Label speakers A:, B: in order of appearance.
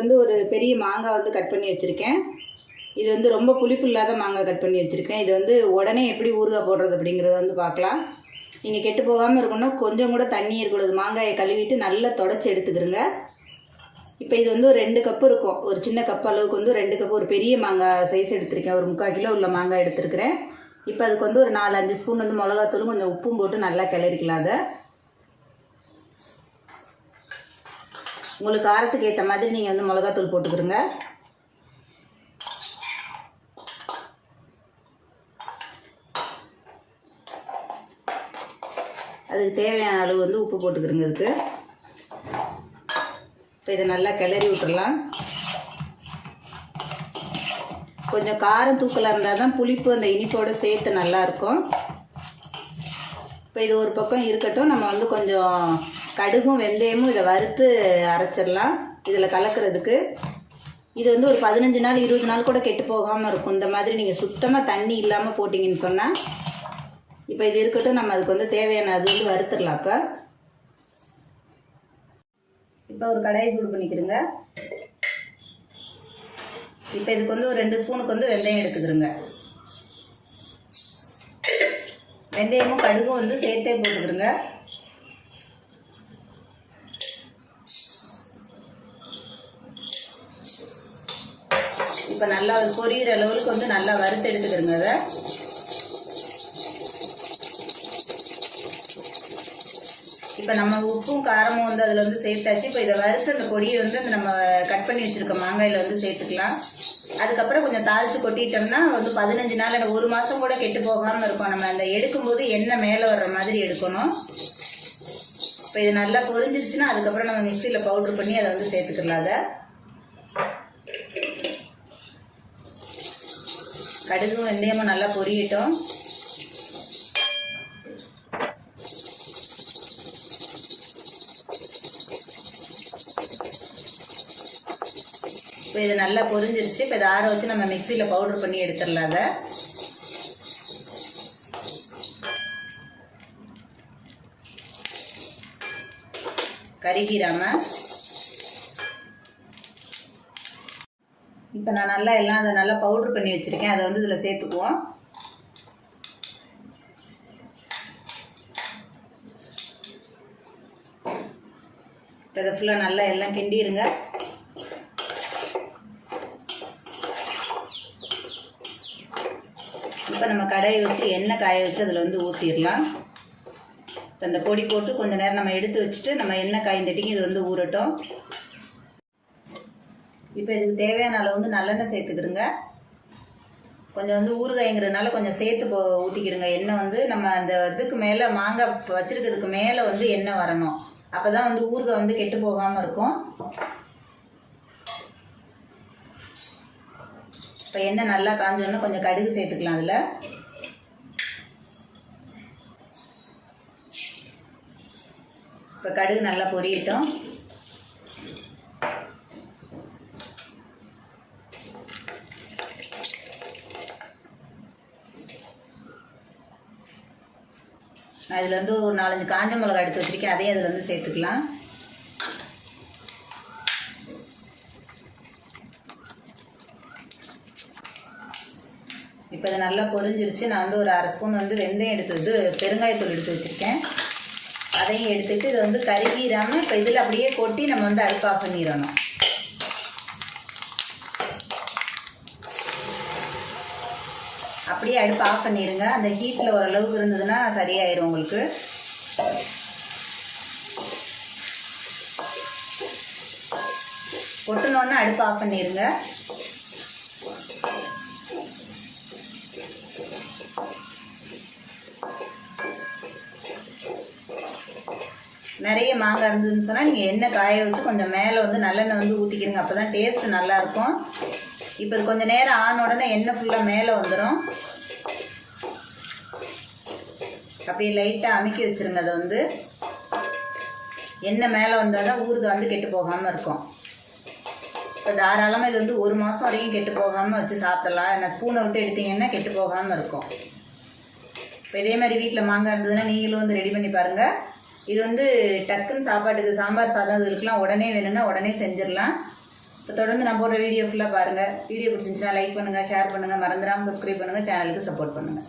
A: வந்து ஒரு பெரிய மாங்காய் வந்து கட் பண்ணி வச்சுருக்கேன். இது வந்து ரொம்ப புளிப்பு இல்லாத மாங்காய் கட் பண்ணி வச்சுருக்கேன். இது வந்து உடனே எப்படி ஊறுகாய் போடுறது அப்படிங்கிறத வந்து பார்க்கலாம். நீங்கள் கெட்டு போகாமல் இருக்கணும்னா கொஞ்சம் கூட தண்ணி இருக்கக்கூடாது. மாங்காயை கழுவிட்டு நல்லா தொடச்சி எடுத்துக்கிறங்க. இப்போ இது வந்து ஒரு 2 கப்பு இருக்கும். ஒரு சின்ன கப் அளவுக்கு வந்து 2 கப்பு, ஒரு பெரிய மாங்காய் சைஸ் எடுத்திருக்கேன். ஒரு 3/4 கிலோ உள்ள மாங்காய் எடுத்துருக்கிறேன். இப்போ அதுக்கு வந்து ஒரு 4-5 ஸ்பூன் வந்து மிளகாத்தூளும் கொஞ்சம் உப்பும் போட்டு நல்லா கிளறிக்கலாம். அதை உங்களுக்கு காரத்துக்கு ஏற்ற மாதிரி நீங்கள் வந்து மிளகாத்தூள் போட்டுக்கிறங்க. அதுக்கு தேவையான அளவு வந்து உப்பு போட்டுக்கிறங்க. அதுக்கு இப்போ இதை நல்லா கிளறி விட்டுடலாம். கொஞ்சம் காரம் தூக்கலாக இருந்தால் தான் புளிப்பு அந்த இனிப்போடு சேர்த்து நல்லாயிருக்கும். இப்போ இது ஒரு பக்கம் இருக்கட்டும். நம்ம வந்து கொஞ்சம் கடுகும் வெந்தயமும் இதை வறுத்து அரைச்சிடலாம் இதில் கலக்கிறதுக்கு. இது வந்து ஒரு 15 நாள் 20 நாள் கூட கெட்டு போகாமல் இருக்கும். இந்த மாதிரி நீங்கள் சுத்தமாக தண்ணி இல்லாமல் போட்டிங்கன்னு சொன்னால். இப்போ இது இருக்கட்டும். நம்ம அதுக்கு வந்து தேவையான அது வந்து வறுத்துடலாம். இப்போ ஒரு கடாயை சூடு பண்ணிக்கிறோங்க. இப்போ இதுக்கு வந்து ஒரு 2 ஸ்பூனுக்கு வந்து வெந்தயம் எடுத்துக்கிறோங்க. வெந்தயமும் கடுகும் வந்து சேர்த்தே போட்டுக்கிறோங்க. இப்போ நல்லா பொரியிற அளவுக்கு வந்து நல்லா வறுத்து எடுத்துக்கிறோங்க. அதை இப்போ நம்ம உப்பும் காரமும் வந்து அதில் வந்து சேர்த்தாச்சு. இப்போ இதை வறுத்து அந்த பொடியை வந்து அந்த நம்ம கட் பண்ணி வச்சுருக்க மாங்காயில் வந்து சேர்த்துக்கலாம். அதுக்கப்புறம் கொஞ்சம் தாளித்து கொட்டிட்டோம்னா வந்து 15 நாள் 1 மாதம் கூட கெட்டு போகாமல் இருக்கும். நம்ம அந்த எடுக்கும்போது எண்ணெய் மேலே வர்ற மாதிரி எடுக்கணும். இப்போ இது நல்லா பொரிஞ்சிருச்சுன்னா அதுக்கப்புறம் நம்ம மிக்சியில் பவுட்ரு பண்ணி அதை வந்து சேர்த்துக்கலாம். அதை கடுகும் வெந்தயமும் நல்லா பொரியட்டும். இப்போ இது நல்லா பொரிஞ்சிருச்சு. இப்போ இதை ஆற வச்சு நம்ம மிக்சியில் பவுட்ரு பண்ணி எடுத்துடலாம். அதை கருகிராமல். இப்போ நான் நல்லா எல்லாம் அதை நல்லா பவுட்ரு பண்ணி வச்சுருக்கேன். அதை வந்து இதில் சேர்த்துக்குவோம். இப்போ இதை ஃபுல்லாக நல்லா எல்லாம் கிண்டிடுங்க. இப்போ நம்ம கடாயை வச்சு எண்ணெய் காய வச்சு அதில் வந்து ஊற்றிடலாம். இப்போ இந்த பொடி போட்டு கொஞ்சம் நேரம் நம்ம எடுத்து வச்சுட்டு நம்ம எண்ணெய் காய்ந்தட்டிக்கு இது வந்து ஊறட்டும். இப்போ இதுக்கு தேவையான அளவு வந்து நல்லெண்ணெய் சேர்த்துக்கிறோங்க. கொஞ்சம் வந்து ஊறுகாய்ங்கிறதுனால கொஞ்சம் சேர்த்து ஊற்றிக்கிறோங்க. எண்ணெய் வந்து நம்ம அந்த இதுக்கு மேலே மாங்காய் வச்சுருக்கிறதுக்கு மேலே வந்து எண்ணெய் வரணும். அப்போ தான் வந்து ஊறுகாய் வந்து கெட்டு போகாமல் இருக்கும். இப்போ எண்ணெய் நல்லா காஞ்சோன்னா கொஞ்சம் கடுகு சேர்த்துக்கலாம். அதில் இப்போ கடுகு நல்லா பொரியட்டும். நான் இதில் வந்து ஒரு 4-5 காஞ்ச மிளகாய் எடுத்து வச்சுருக்கேன். அதையும் அதில் வந்து சேர்த்துக்கலாம். இப்போ இதை நல்லா பொரிஞ்சிருச்சு. நான் வந்து ஒரு 1/2 ஸ்பூன் வந்து வெந்தயம் எடுத்து பெருங்காயத்தூள் எடுத்து வச்சுருக்கேன். அதையும் எடுத்துகிட்டு இதை வந்து கருகிராமல் இப்போ இதில் அப்படியே கொட்டி நம்ம வந்து அடுப்பு ஆஃப் பண்ணிடணும். அப்படியே அடுப்பு ஆஃப் பண்ணிடுங்க. அந்த ஹீட்டில் ஓரளவுக்கு இருந்ததுன்னா சரியாயிடும் உங்களுக்கு. கொட்டினோன்னா அடுப்பு ஆஃப் பண்ணிடுங்க. நிறைய மாங்காய் இருந்ததுன்னு சொன்னால் நீங்கள் எண்ணெய் காய வச்சு கொஞ்சம் மேலே வந்து நல்லெண்ணெய் வந்து ஊற்றிக்கிறங்க. அப்போ தான் டேஸ்ட்டு நல்லாயிருக்கும். இப்போ இது கொஞ்சம் நேரம் ஆன உடனே எண்ணெய் ஃபுல்லாக மேலே வந்துடும். அப்படியே லைட்டாக அமுக்கி வச்சுருங்க. அதை வந்து எண்ணெய் மேலே வந்தால் தான் ஊறுகாய் வந்து கெட்டு போகாமல் இருக்கும். இப்போ தாராளமாக இது வந்து 1 மாதம் வரைக்கும் கெட்டு போகாமல் வச்சு சாப்பிடலாம். ஏன்னா ஸ்பூனை விட்டு எடுத்திங்கன்னா கெட்டு போகாமல் இருக்கும். இப்போ இதே மாதிரி வீட்டில் மாங்காய் இருந்ததுன்னா நீங்களும் வந்து ரெடி பண்ணி பாருங்கள். இது வந்து டக்குன்னு சாப்பாட்டுக்கு சாம்பார் சாதம் இதுக்கெலாம் உடனே வேணும்னா உடனே செஞ்சிடலாம். இப்போ தொடர்ந்து நான் போடுற வீடியோ ஃபுல்லாக பாருங்கள். வீடியோ பிடிச்சிருந்துச்சுன்னா லைக் பண்ணுங்கள், ஷேர் பண்ணுங்கள், மறந்துடாமல் சப்ஸ்கிரைப் பண்ணுங்கள், சேனலுக்கு சப்போர்ட் பண்ணுங்கள்.